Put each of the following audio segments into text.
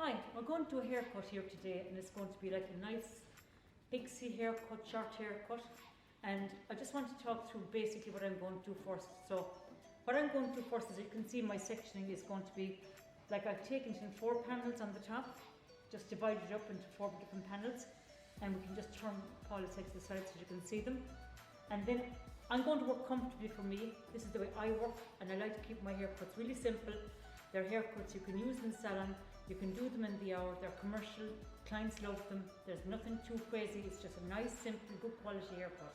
Hi, we're going to do a haircut here today, and it's going to be like a nice Pixie haircut, short haircut. And I just want to talk through basically what I'm going to do first. So what I'm going to do first, as you can see, my sectioning is going to be like I've taken it in 4 panels on the top, just divided it up into 4 different panels, and we can just turn polish to the side so you can see them. And then I'm going to work comfortably for me. This is the way I work, and I like to keep my haircuts really simple. They're haircuts you can use in the salon, you can do them in the hour, they're commercial, clients love them, there's nothing too crazy, it's just a nice, simple, good quality haircut.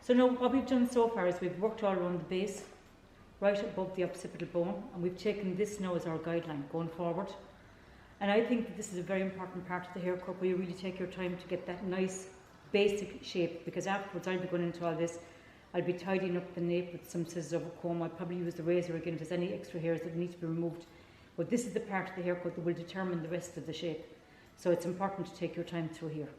So now what we've done so far is we've worked all around the base, right above the occipital bone, and we've taken this now as our guideline going forward. And I think that this is a very important part of the haircut where you really take your time to get that nice basic shape, because afterwards I'll be going into all this. I'll be tidying up the nape with some scissors over a comb. I'll probably use the razor again if there's any extra hairs that need to be removed. But this is the part of the haircut that will determine the rest of the shape. So it's important to take your time through here.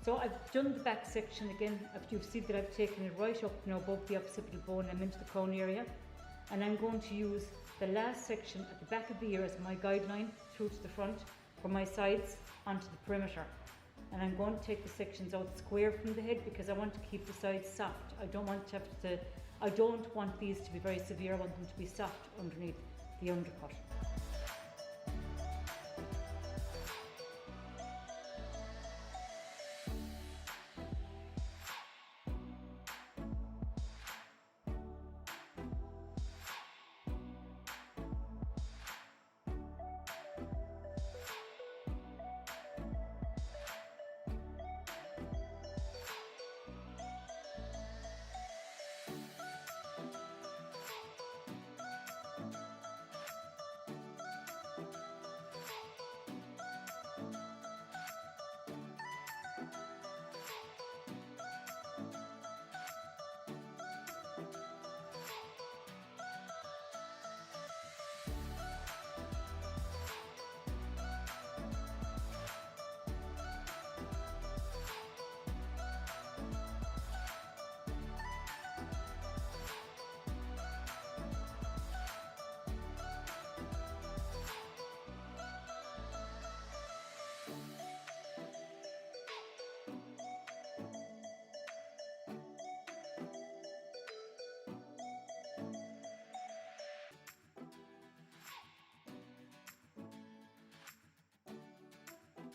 So I've done the back section again. You see that I've taken it right up now above the occipital bone. I'm into the crown area, and I'm going to use the last section at the back of the ear as my guideline through to the front for my sides onto the perimeter. and I'm going to take the sections out square from the head because I want to keep the sides soft. I don't want these to be very severe. I want them to be soft underneath the undercut.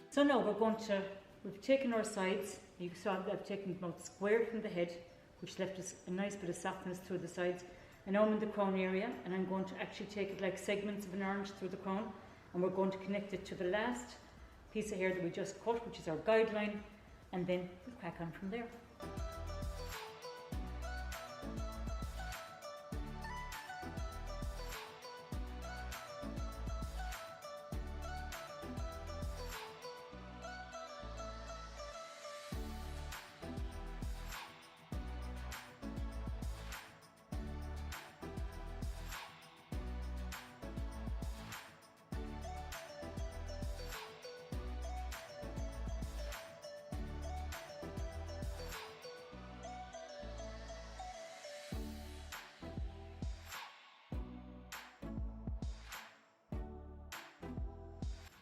So now we've taken our sides. You saw that I've taken them out square from the head, which left us a nice bit of softness through the sides. And now I'm in the crown area, and I'm going to actually take it like segments of an orange through the crown, and we're going to connect it to the last piece of hair that we just cut, which is our guideline, and then we'll crack on from there.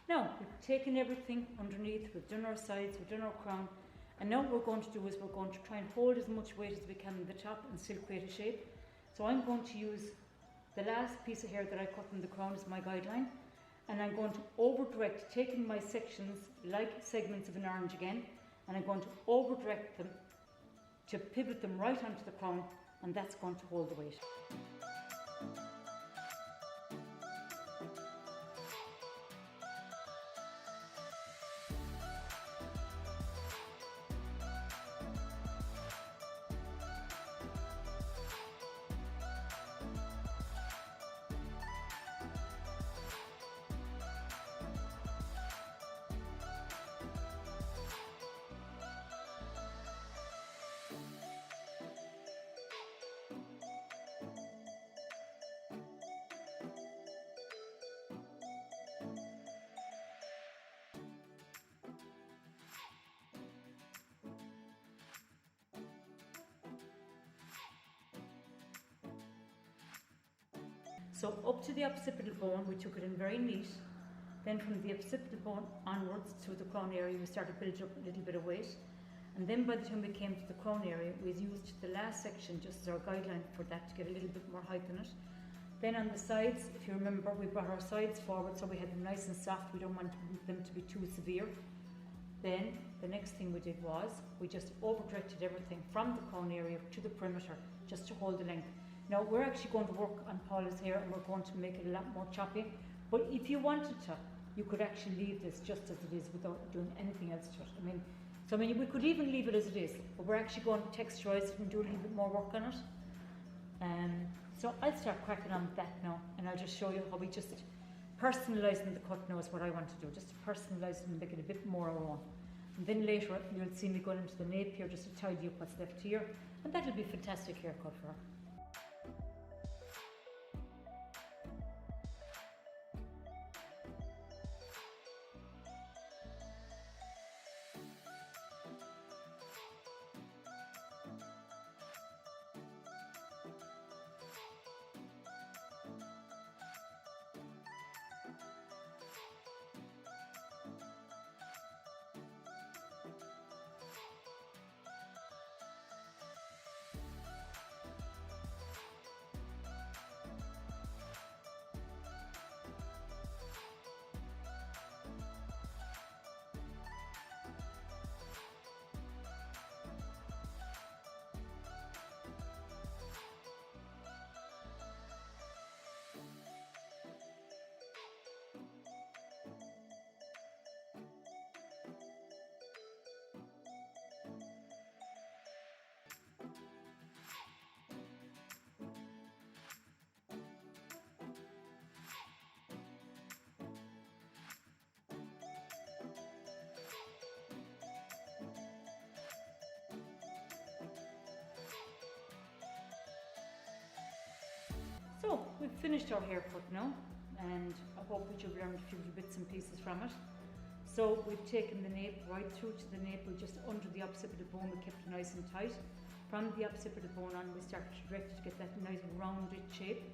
Now, we've taken everything underneath, we've done our sides, we've done our crown, and now what we're going to do is we're going to try and hold as much weight as we can in the top and still create a shape. So I'm going to use the last piece of hair that I cut in the crown as my guideline, and I'm going to over-direct, taking my sections like segments of an orange again, and I'm going to over-direct them to pivot them right onto the crown, and that's going to hold the weight. So up to the occipital bone, we took it in very neat. Then from the occipital bone onwards to the crown area, we started building up a little bit of weight. And then by the time we came to the crown area, we used the last section just as our guideline for that to get a little bit more height in it. Then on the sides, if you remember, we brought our sides forward so we had them nice and soft. We don't want them to be too severe. Then the next thing we did was we just over-directed everything from the crown area to the perimeter just to hold the length. Now we're actually going to work on Paula's hair and we're going to make it a lot more choppy. But if you wanted to, you could actually leave this just as it is without doing anything else to it. We could even leave it as it is, but we're actually going to texturize it and do a little bit more work on it. So I'll start cracking on with that now, and I'll just show you how we just personalising the cut now is what I want to do, just to personalise it and make it a bit more our own. And then later you'll see me going into the nape here just to tidy up what's left here, and that'll be a fantastic haircut for her. So we've finished our haircut now, and I hope that you've learned a few bits and pieces from it. So we've taken the nape right through to the nape, just under the occipital bone. We kept it nice and tight. From the occipital bone on, we started to direct it to get that nice rounded shape.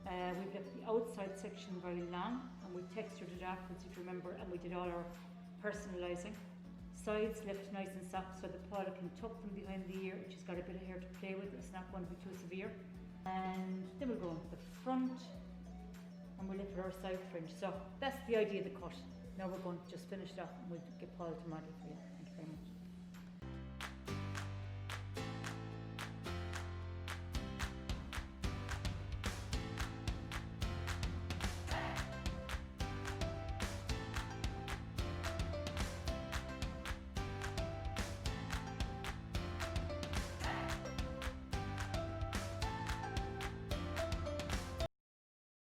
We've left the outside section very long, and we textured it afterwards, if you remember, and we did all our personalising. Sides left nice and soft, so the powder can tuck from behind the ear. She's got a bit of hair to play with. It's not going to be too severe. And then we'll go into the front, and we'll lift our side fringe. So that's the idea of the cut. Now we're going to just finish it off, and we'll get Paul to model for you. Thank you very much.